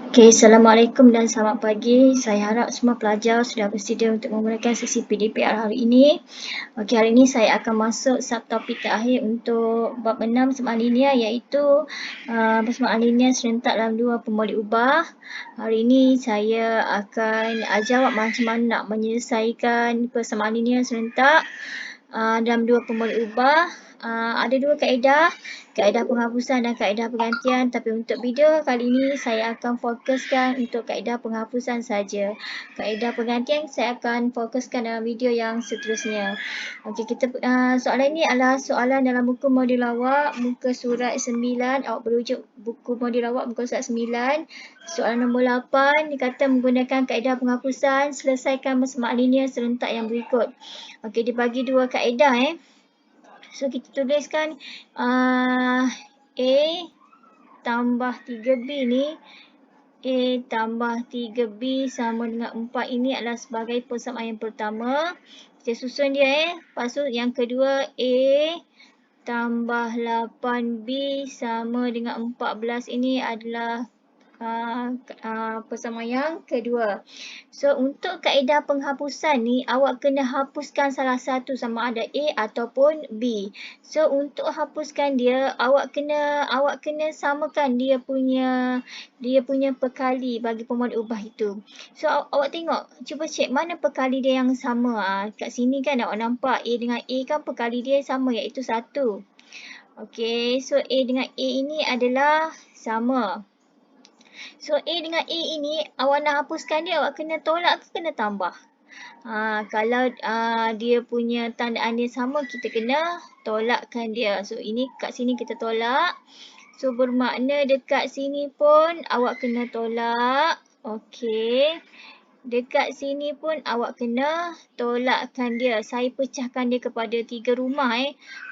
Okay, Assalamualaikum dan selamat pagi. Saya harap semua pelajar sudah bersedia untuk memulakan sesi PDPR hari ini. Okey, hari ini saya akan masuk subtopik terakhir untuk bab 6 persamaan linear iaitu persamaan linear serentak dalam dua pemolik ubah. Hari ini saya akan jawab macam mana nak menyelesaikan persamaan linear serentak dalam dua pemolik ubah. Ada dua kaedah penghapusan dan kaedah penggantian, tapi untuk video kali ini saya akan fokuskan untuk kaedah penghapusan saja. Kaedah penggantian saya akan fokuskan dalam video yang seterusnya. Okey, soalan ini adalah soalan dalam buku modul awak muka surat 9. Awak berujuk buku modul awak muka surat 9. Soalan nombor 8 dikata menggunakan kaedah penghapusan selesaikan persamaan linear serentak yang berikut. Okey, dibagi dua kaedah So kita tuliskan A tambah 3B ni, A tambah 3B sama dengan 4 ini adalah sebagai persamaan yang pertama. Kita susun dia Lepas tu yang kedua A tambah 8B sama dengan 14 ini adalah persamaan yang kedua. So untuk kaedah penghapusan ni awak kena hapuskan salah satu sama ada A ataupun B. So untuk hapuskan dia awak kena samakan dia punya perkali bagi pemolik ubah itu. So awak tengok, cuba cek mana perkali dia yang sama. Kat sini kan awak nampak A dengan A kan perkali dia sama iaitu 1. Okey, so A dengan A ini adalah sama. So A dengan A ini awak nak hapuskan dia awak kena tolak ke kena tambah? Kalau dia punya tandaan dia sama kita kena tolakkan dia. So ini kat sini kita tolak. So bermakna dekat sini pun awak kena tolak. Okey. Dekat sini pun awak kena tolakkan dia. Saya pecahkan dia kepada 3 rumah.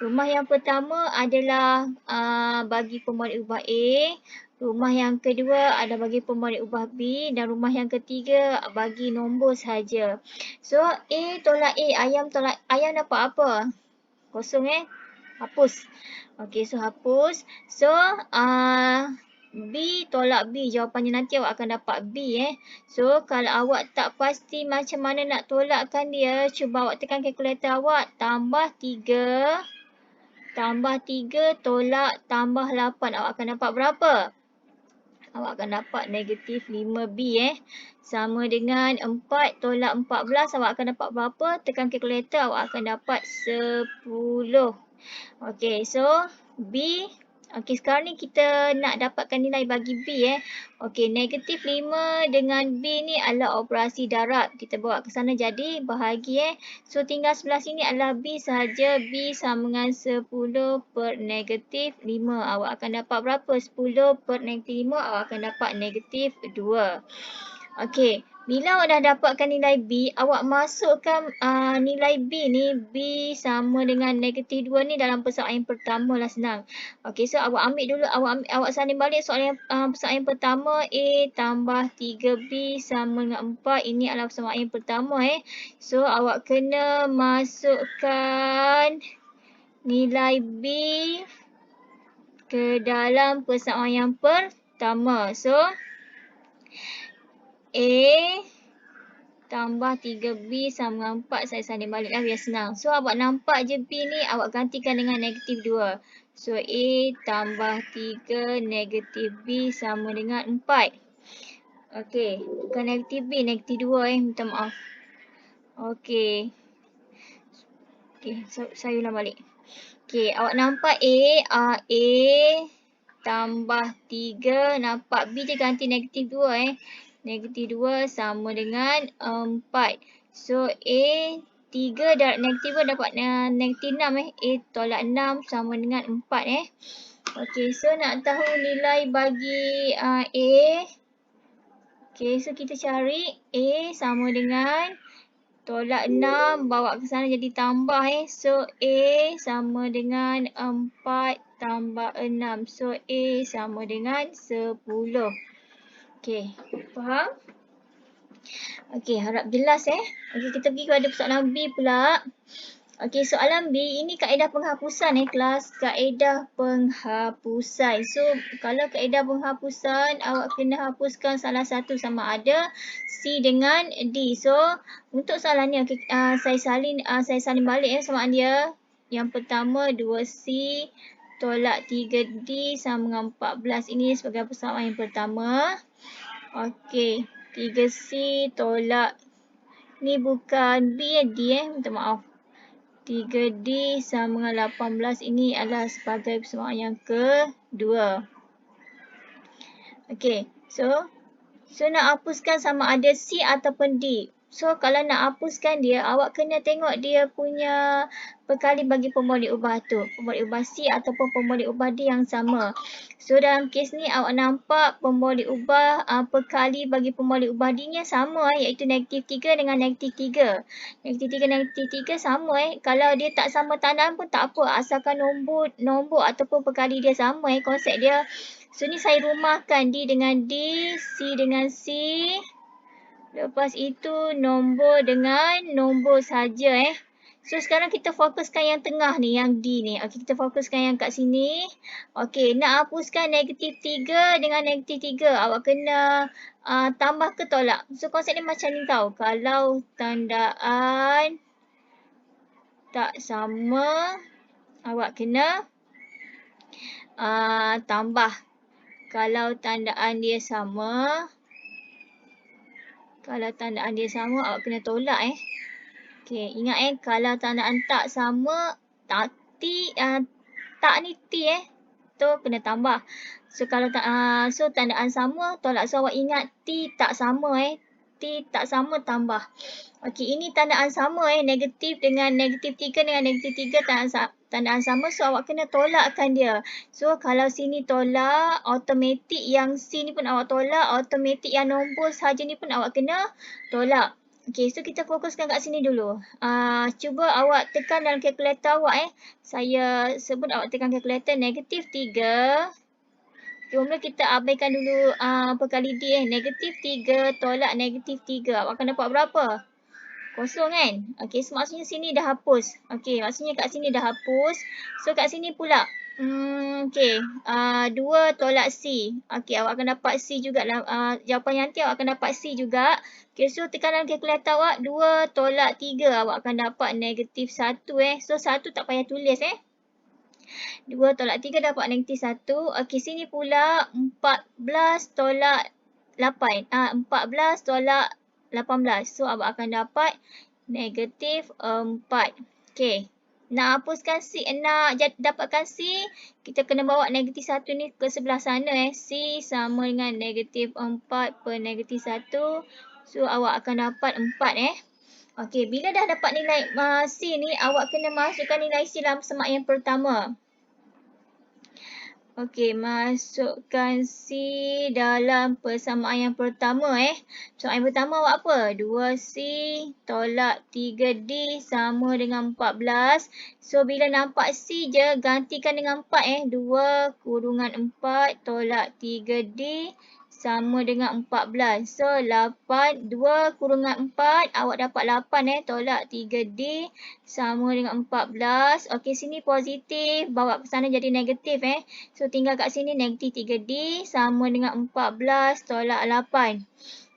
Rumah yang pertama adalah bagi pemolik ubah A. Rumah yang kedua ada bagi pemolik ubah B. Dan rumah yang ketiga bagi nombor saja. So A tolak A. Ayam dapat apa? Kosong Hapus. Okey, so hapus. So B tolak B. Jawapannya nanti awak akan dapat B So kalau awak tak pasti macam mana nak tolakkan dia, cuba awak tekan kalkulator awak. Tambah 3 tolak tambah 8. Awak akan dapat berapa? Awak akan dapat negatif 5B Sama dengan 4 tolak 14. Awak akan dapat berapa? Tekan kalkulator awak akan dapat 10. Okey, so B. Okey, sekarang ni kita nak dapatkan nilai bagi B Okey, negatif 5 dengan B ni adalah operasi darab. Kita bawa ke sana jadi bahagi So tinggal sebelah sini adalah B sahaja. B sama dengan 10 per negatif 5. Awak akan dapat berapa? 10 per negatif 5 awak akan dapat negatif 2. Okey, bila awak dah dapatkan nilai B, awak masukkan nilai B ni, B sama dengan negatif 2 ni dalam persamaan yang pertama lah, senang. Okey, so awak ambil dulu, awak sanding balik soalan persamaan yang pertama, A tambah 3B sama dengan 4. Ini adalah persamaan yang pertama So awak kena masukkan nilai B ke dalam persamaan yang pertama. So A tambah 3B sama dengan 4. Saya sanding balik lah biar senang. So awak nampak je B ni awak gantikan dengan negatif 2. So A tambah 3 negatif B sama dengan 4. Okey, bukan negatif B, negatif 2 minta maaf. Okey. Okey, saya ulang balik. Okey, awak nampak A tambah 3, nampak B je ganti negatif 2 Negatif 2 sama dengan 4. So A 3 darab negatif 2 dapat negatif 6 A tolak 6 sama dengan 4 Okey, so nak tahu nilai bagi A. Okey, so kita cari A sama dengan tolak 6 bawa ke sana jadi tambah So A sama dengan 4 tambah 6. So A sama dengan 10. Okey, faham? Okey, harap jelas Okey, kita pergi kepada persoalan B pula. Okey, soalan B, ini kaedah penghapusan kelas. Kaedah penghapusan. So, kalau kaedah penghapusan, awak kena hapuskan salah satu sama ada C dengan D. So, untuk soalan ni, okay, saya salin balik soalan dia. Yang pertama, 2C tolak 3D sama dengan 14. Ini sebagai persamaan yang pertama. Okey, 3C tolak, ni bukan B D minta maaf. 3D sama dengan 18 ini adalah sebagai persamaan yang kedua. Okey, so nak hapuskan sama ada C ataupun D. So kalau nak hapuskan dia, awak kena tengok dia punya perkali bagi pemboleh ubah tu. Pemboleh ubah C ataupun pemboleh ubah D yang sama. So dalam kes ni awak nampak pemboleh ubah perkali bagi pemboleh ubah D nya sama iaitu negatif 3 dengan negatif 3. Negatif 3 negatif 3 sama Kalau dia tak sama tandaan pun tak apa. Asalkan nombor ataupun perkali dia sama konsep dia. So ni saya rumahkan D dengan D, C dengan C. Lepas itu nombor dengan nombor saja So sekarang kita fokuskan yang tengah ni, yang D ni. Okey, kita fokuskan yang kat sini. Okey, nak hapuskan negatif 3 dengan negatif 3. Awak kena tambah ke tolak. So konsep ni macam ni tau. Kalau tandaan tak sama, awak kena tambah. Kalau tandaan dia sama, awak kena tolak Okey, ingat kalau tandaan tak sama, tak ni T tu kena tambah. So kalau tandaan sama, tolak. So awak ingat T tak sama T tak sama tambah. Okey, ini tandaan sama negatif dengan negatif 3 dengan negatif 3 tandaan sama. So awak kena tolakkan dia. So kalau sini tolak, automatik yang C ni pun awak tolak, automatik yang nombor saja ni pun awak kena tolak. Okey, so kita fokuskan kat sini dulu. Cuba awak tekan dalam kalkulator awak Saya sebut awak tekan kalkulator negatif 3. Mula kita abaikan dulu perkali D negatif 3 tolak negatif 3. Awak akan dapat berapa? Kosong Okey, so maksudnya sini dah hapus. Okey, maksudnya kat sini dah hapus. So kat sini pula. Okey, 2 tolak C. Okey, awak akan dapat C juga. Jawapan yang nanti awak akan dapat C juga. Okey, so tekan dalam kalkulator awak. 2 tolak 3. Awak akan dapat negatif 1 So 1 tak payah tulis 2 tolak 3 dapat negatif 1. Okey, sini pula 14 tolak 8. 14 tolak 18. So, awak akan dapat negatif 4. Okey, nak hapuskan C, nak dapatkan C, kita kena bawa negatif 1 ni ke sebelah sana C sama dengan negatif 4 per negatif 1. So, awak akan dapat 4 Okey, bila dah dapat nilai C ni, awak kena masukkan nilai C dalam persamaan yang pertama. Okey, masukkan C dalam persamaan yang pertama Persamaan yang pertama awak apa? 2C tolak 3D sama dengan 14. So, bila nampak C je, gantikan dengan 4 2 kurungan 4 tolak 3D sama dengan 14. So, 2 kurungan 4, awak dapat 8 tolak 3D sama dengan 14. Okey, sini positif, bawa ke sana jadi negatif So, tinggal kat sini negatif 3D sama dengan 14 tolak 8.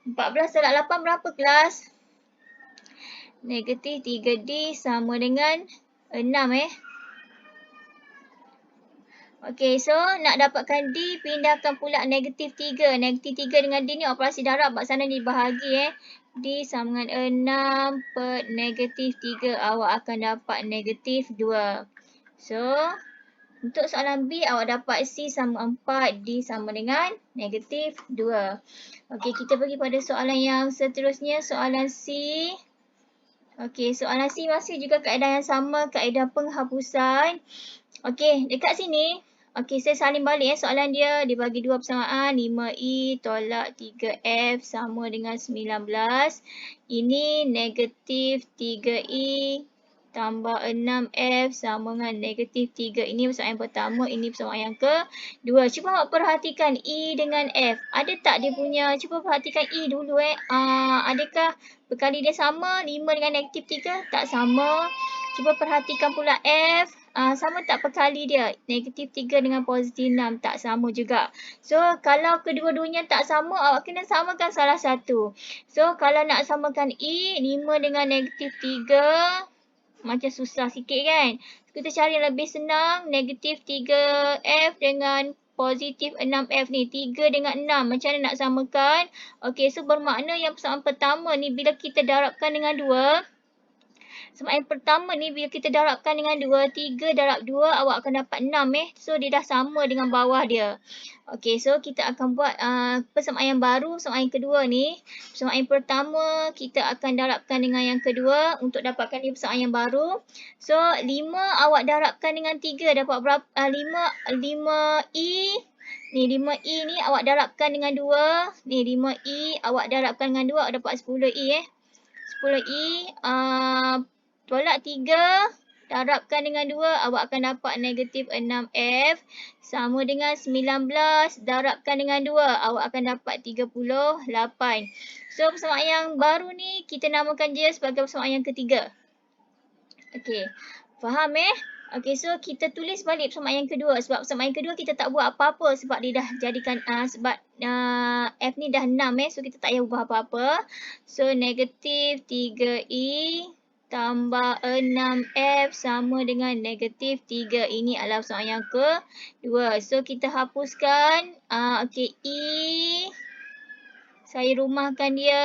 14 tolak 8 berapa kelas? Negatif 3D sama dengan 6 Okey, so nak dapatkan D, pindahkan pula negatif 3. Negatif 3 dengan D ni operasi darab, kat sana dibahagi D sama dengan 6 per negatif 3. Awak akan dapat negatif 2. So, untuk soalan B, awak dapat C sama 4, D sama dengan negatif 2. Okey, kita pergi pada soalan yang seterusnya, soalan C. Okey, soalan C masih juga kaedah yang sama, kaedah penghapusan. Okey, dekat sini, saya salin balik soalan dia. Dibagi dua persamaan, 5E tolak 3F sama dengan 19. Ini negatif 3E tambah 6F sama dengan negatif 3. Ini persamaan yang pertama, ini persamaan yang kedua. Cuba awak perhatikan E dengan F. Ada tak dia punya, cuba perhatikan E dulu Adakah perkali dia sama, 5 dengan negatif 3? Tak sama. Cuba perhatikan pula F. Sama tak perkali dia? Negatif 3 dengan positif 6. Tak sama juga. So, kalau kedua-duanya tak sama, awak kena samakan salah satu. So, kalau nak samakan E, 5 dengan negatif 3, macam susah sikit kan? Kita cari yang lebih senang. Negatif 3F dengan positif 6F ni. 3 dengan 6. Macam mana nak samakan? Okey, so bermakna yang persoalan pertama ni bila kita darabkan dengan 2. Soalan pertama ni bila kita darabkan dengan 2, 3 darab 2 awak akan dapat 6 . So dia dah sama dengan bawah dia. Okey, so kita akan buat persamaan yang baru, persamaan yang kedua ni. Persamaan yang pertama kita akan darabkan dengan yang kedua untuk dapatkan persamaan yang baru. So 5 awak darabkan dengan 3 dapat berapa? 5E. Ni 5E ni awak darabkan dengan 2. Ni 5E awak darabkan dengan 2 awak dapat 10E . 10E tolak 3, darabkan dengan 2, awak akan dapat negatif 6F. Sama dengan 19, darabkan dengan 2, awak akan dapat 38. So, persamaan yang baru ni, kita namakan dia sebagai persamaan yang ketiga. Okey, faham Okey, so kita tulis balik persamaan yang kedua. Sebab persamaan yang kedua kita tak buat apa-apa sebab dia dah jadikan, sebab F ni dah 6 so kita tak payah ubah apa-apa. So, negatif 3E tambah 6F sama dengan negatif 3. Ini adalah persamaan yang kedua. So, kita hapuskan. Okey, E. Saya rumahkan dia.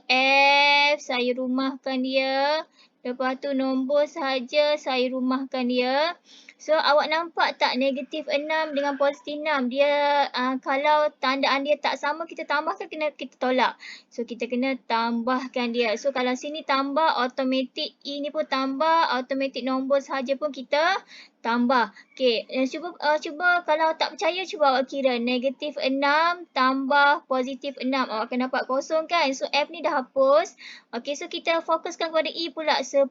F. Saya rumahkan dia. Lepas tu nombor sahaja saya rumahkan dia. So, awak nampak tak negatif 6 dengan positif 6? Dia kalau tandaan dia tak sama, kita tambahkan, kita tolak. So, kita kena tambahkan dia. So, kalau sini tambah, automatik E ni pun tambah. Automatik nombor sahaja pun kita tambah. Okey, cuba kalau tak percaya, cuba awak kira. Negatif 6 tambah positif 6. Awak akan dapat kosong kan? So, F ni dah hapus. Okey, so kita fokuskan kepada E pula. 10.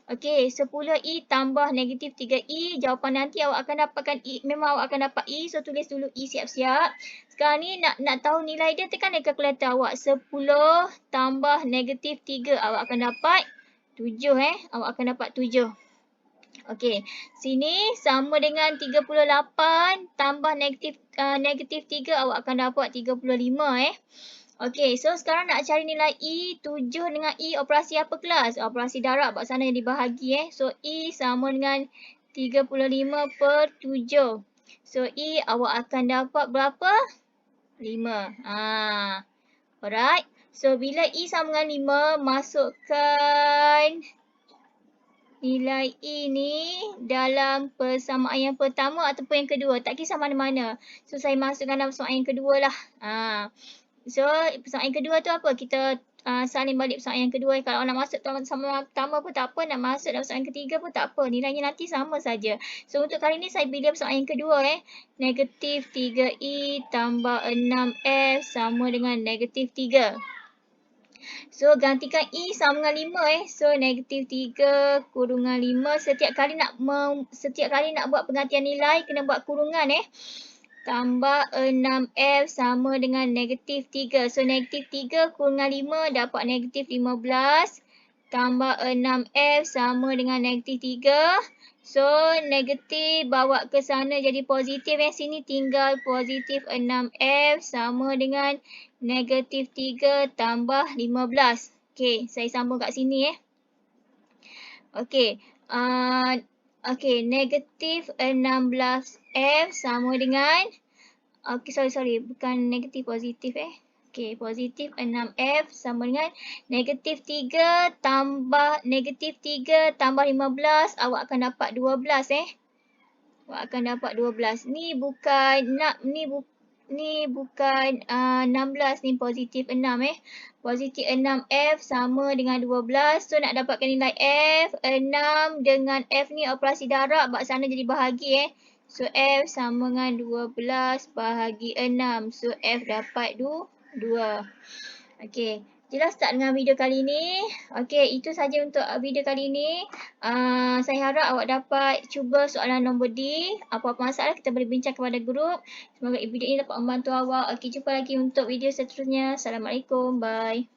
Okey, 10E tambah negatif 3E. Jawapan nanti awak akan dapatkan E. Memang awak akan dapat E. So, tulis dulu E siap-siap. Sekarang ni nak tahu nilai dia, tekan di kalkulator awak. 10 tambah negatif 3. Awak akan dapat 7 Awak akan dapat 7. Okey, sini sama dengan 38 tambah negatif 3. Awak akan dapat 35 Okey, so sekarang nak cari nilai E. 7 dengan E operasi apa kelas? Operasi darab, buat sana yang dibahagi So, E sama dengan 35 per 7. So, E awak akan dapat berapa? 5. Alright. So, bila E sama dengan 5, masukkan nilai E ni dalam persamaan yang pertama ataupun yang kedua. Tak kisah mana-mana. So, saya masukkan dalam persamaan yang kedua lah. So, persamaan yang kedua tu apa? Kita salin balik persamaan yang kedua. Kalau nak masuk sama pertama pun tak apa. Nak masuk dalam persamaan yang ketiga pun tak apa. Nilainya nanti sama saja. So, untuk kali ni saya pilih persamaan yang kedua. Negatif 3E tambah 6F sama dengan negatif 3. So, gantikan E sama dengan 5 So, negatif 3 kurungan 5. Setiap kali nak buat penggantian nilai, kena buat kurungan Tambah 6F sama dengan negatif 3. So, negatif 3 kurungan 5 dapat negatif 15. Tambah 6F sama dengan negatif 3. So, negatif bawa ke sana jadi positif. Sini tinggal positif 6F sama dengan negatif 3 tambah 15. Okey, saya sambung kat sini Okey. Okey, negatif 16F sama dengan, sorry, bukan negatif, positif Okey, positif 6F sama dengan negatif 3 tambah 15. Awak akan dapat 12 Awak akan dapat 12. Ni bukan 16, ni positif 6 Positif 6F sama dengan 12. So, nak dapatkan nilai F, 6 dengan F ni operasi darab, buat sana jadi bahagi So, F sama dengan 12 bahagi 6. So, F dapat 2. Okey, jelas tak dengan video kali ni? Okey, itu saja untuk video kali ni. Saya harap awak dapat cuba soalan nombor D. Apa-apa masalah kita boleh bincang kepada grup. Semoga video ini dapat membantu awak. Okey, jumpa lagi untuk video seterusnya. Assalamualaikum. Bye.